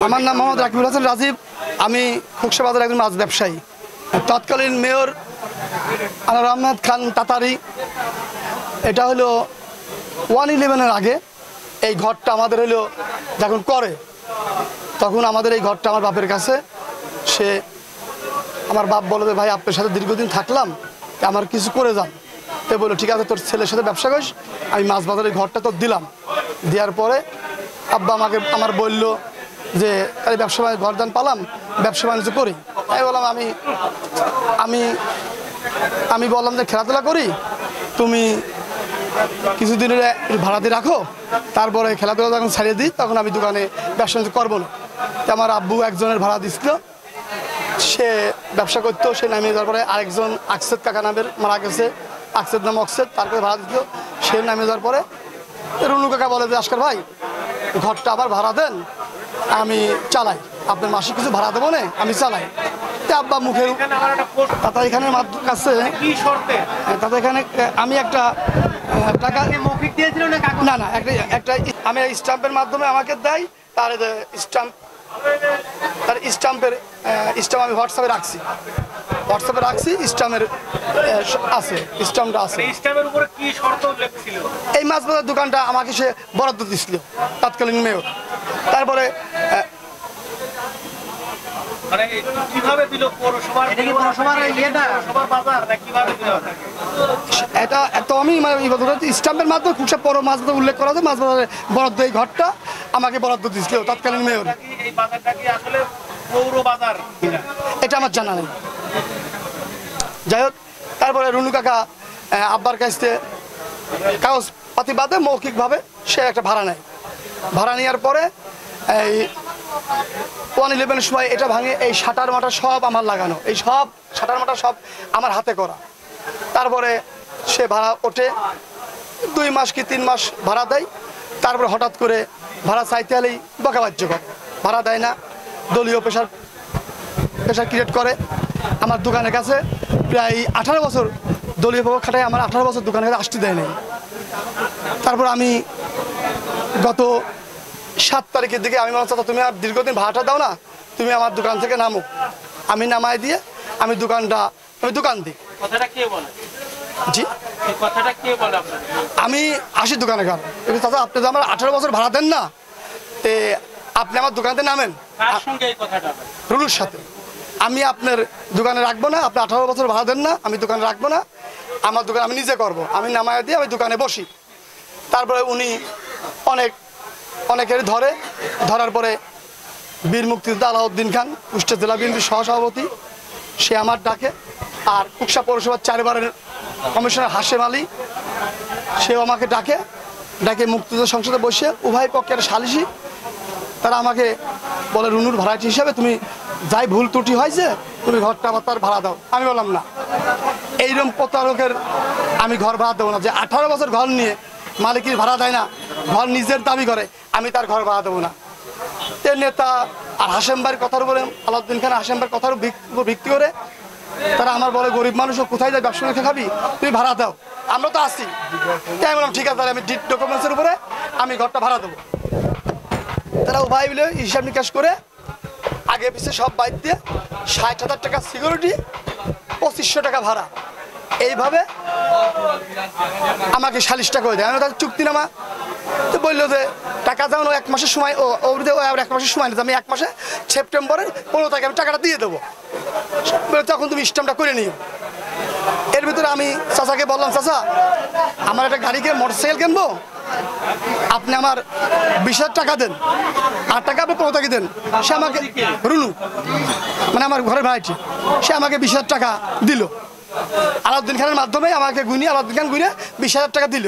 আমার নাম মোহাম্মদ রাকিবুল হাসান রাজীব। আমি খুকসা বাজারের একজন মাছ ব্যবসায়ী। তৎকালীন মেয়র আনোয়ার আহমেদ খান তাতারি, এটা হলো 111-এর আগে এই ঘরটা আমাদের হলো যখন করে, তখন আমাদের এই ঘরটা আমার বাপের কাছে। সে আমার বাপ বলে যে ভাই আপনার সাথে দীর্ঘদিন থাকলাম, আমার কিছু করে যান। তো বললো ঠিক আছে, তোর ছেলের সাথে ব্যবসা করিস, আমি মাছ বাজারের ঘরটা তো দিলাম। দেওয়ার পরে আব্বা আমার বললো যে তাহলে ব্যবসা ঘর দান পালাম, ব্যবসা বাণিজ্য করি। তাই বললাম আমি বললাম যে খেলাধুলা করি, তুমি কিছুদিনের ভাড়া দিয়ে রাখো, তারপরে খেলাধুলা যখন ছাড়িয়ে দিই তখন আমি দোকানে ব্যবসা বাণিজ্য করবো না। তো আমার আব্বু একজনের ভাড়া দিচ্ছিল, সে ব্যবসা করতো। সে নামিয়ে যাওয়ার পরে আরেকজন আকসেদ কাকা নামের মারা গেছে, আকসেদ নাম অকসেদ, তারপরে ভাড়া দিত। সে নামিয়ে যাওয়ার পরে রুনু কাকা বলে যে আজকাল ভাই ঘরটা আবার ভাড়া দেন, আমি চালাই, আপনার মাসে কিছু ভাড়া দেবো না, আমি চালাই। আব্বা মুখের তাতা এখানে কাছে তাতে এখানে আমি একটা টাকা না না একটা আমি স্ট্যাম্পের মাধ্যমে আমাকে দেয়, তার স্ট্যাম্প স্ট্যাম্প আমি হোয়াটসঅ্যাপে রাখছি, স্ট্যাম্পের আছে, স্ট্যাম্পটা আছে। এই মাছ বাজার দোকানটা আমাকে সে বরাদ্দ দিছিল তৎকালীন মেয়র। তারপরে এটা তো আমি স্ট্যাম্পের মাধ্যমে খুব পৌর মাছ বাজার উল্লেখ করা আছে, মাছ বাজারের বরাদ্দ এই ঘরটা আমাকে বরাদ্দ দিয়েছিল তৎকালীন মেয়র। এটা আমার জানা নেই। যাই হোক, তারপরে রুনু কাকা আব্বার কাছ থেকে কাগজপাতি বাদে মৌখিকভাবে সে একটা ভাড়া নেয়। ভাড়া নেওয়ার পরে এই 111-এর সময় এটা ভাঙে, এই শাটার মাটার সব আমার লাগানো, এই সব শাটার মাটার সব আমার হাতে করা। তারপরে সে ভাড়া ওঠে, 2 মাস কি 3 মাস ভাড়া দেয়। তারপরে হঠাৎ করে ভাড়া চাইতে হলেই বকাবাজ্য করে, ভাড়া দেয় না, দলীয় প্রেশার ক্রিয়েট করে। আমার দোকানের কাছে প্রায় 18 বছর দলীয় প্রভাব খাটায়, আমার 18 বছর দোকানের কাছে আসতে দেয় নাই। তারপর আমি গত 7 তারিখের দিকে আমি বললাম, তুমি আর দীর্ঘদিন ভাড়াটা দাও না, তুমি আমার দোকান থেকে নামো। আমি নামাই দিয়ে আমি দোকান দিই। জি, আমি আসি দোকানে কার চাচা, আপনি তো আমার 18 বছর ভাড়া দেন না, তে আপনি আমার দোকানতে নামেন। রুলুর সাথে আমি আপনার দোকানে রাখবো না, আপনি 18 বছর ভাড়া দেন না, আমি দোকানে রাখবো না, আমার দোকান আমি নিজে করব। আমি নামাই দিয়ে আমি দোকানে বসি। তারপরে উনি অনেকের ধরার পরে বীর মুক্তিযোদ্ধা আলাউদ্দিন খান, কুষ্টিয়া জেলা বিএনপির সহসভাপতি, সে আমার ডাকে। আর কুকসা পৌরসভার 4 বারের কমিশনার হাশেম আলী, সেও আমাকে ডাকে মুক্তিযোদ্ধা সংসদে বসে উভয় পক্ষের সালিশি, তারা আমাকে বলে রুনুর ভাড়াটি হিসাবে তুমি যাই ভুল ত্রুটি হয়েছে তুমি ঘরটা আবার তার ভাড়া দাও। আমি বললাম না, এইরকম প্রতারকের আমি ঘর ভাড়া দেবো না। যে 18 বছর ঘর নিয়ে মালিকের ভাড়া দেয় না, ঘর নিজের দাবি করে, আমি তার ঘর ভাড়া দেবো না। এর নেতা আর হাশেম ভাইয়ের কথার উপরে, আলাউদ্দিন খান হাশেম ভাইয়ের কথার উপর ভিত্তি করে তারা আমার বলে গরিব মানুষও কোথায় যায় ব্যবসা রেখে খাবি, তুমি ভাড়া দাও, আমরা তো আসি। তাই বললাম ঠিক আছে, তাহলে আমি ডকুমেন্টসের উপরে আমি ঘরটা ভাড়া দেবো। তারা উভয় মিলে হিসাব নিকাশ করে আগে পিছিয়ে সব বাইর দিয়ে 60,000 টাকা সিকিউরিটি, 2500 টাকা ভাড়া, এইভাবে আমাকে সালিশটা করে দেয়। আমি তাদের চুক্তিনামা তো বললো যে টাকা যেমন 1 মাসের সময়, ও 1 মাসের সময় নিতে, আমি 1 মাসে সেপ্টেম্বরের 15 তারিখে আমি টাকাটা দিয়ে দেবো, তখন তুমি স্ট্যাম্পটা করে নিও। এর ভিতরে আমি চাচাকে বললাম, চাচা আমার একটা গাড়িকে মোটরসাইকেল কিনবো, আপনি আমার 20,000 টাকা দেন, আর টাকা আপনি 15 তারিখে দেন। সে আমাকে রুনু মানে আমার ঘরের ভাইটি, সে আমাকে 20,000 টাকা দিল আলাউদ্দিন খানের মাধ্যমে, আমাকে আলাউদ্দিন খান 20,000 টাকা দিল।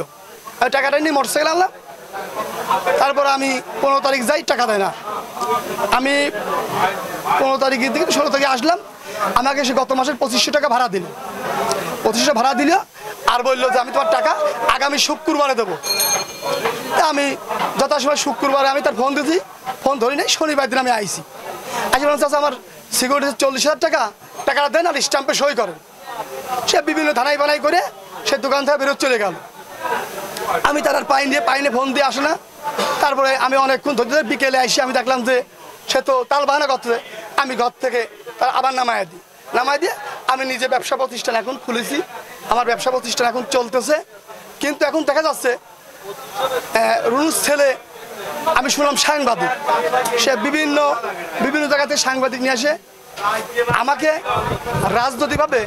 আমি টাকাটা নিয়ে মোটরসাইকেল আনলাম। তারপর আমি 15 তারিখ যাই, টাকা দেয় না। আমি 15 তারিখের দিকে 16 তারিখে আসলাম, আমাকে সে গত মাসের 2500 টাকা ভাড়া দিল। 2500 ভাড়া দিল আর বললো যে আমি তোমার টাকা আগামী শুক্রবারে দেবো। আমি যথাসময় শুক্রবারে আমি তার ফোন দিয়েছি, ফোন ধরি নাই। শনিবার দিন আমি আইসি, বললাম চাচা আমার সিকিউরিটি 40,000 টাকা, টাকাটা দেন আর স্ট্যাম্পে সই করেন। সে বিভিন্ন ধানাই বানাই করে সে দোকান থেকে বেরোত চলে গেল। আমি তার আর পাইনি ফোন দিয়ে আসে না। তারপরে আমি অনেকক্ষণ ধরে বিকেলে আসি, আমি দেখলাম যে সে তো তাল বাহানা করতেছে, আমি ঘর থেকে তার আবার নামায় দিয়ে আমি নিজে ব্যবসা প্রতিষ্ঠান এখন খুলেছি, আমার ব্যবসা প্রতিষ্ঠান এখন চলতেছে। কিন্তু এখন দেখা যাচ্ছে রুনুস ছেলে, আমি শুনলাম সাংবাদিক, সে বিভিন্ন জায়গাতে সাংবাদিক নিয়ে আসে আমাকে রাজনৈতিকভাবে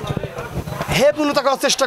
হেপূর্ণতা করার চেষ্টা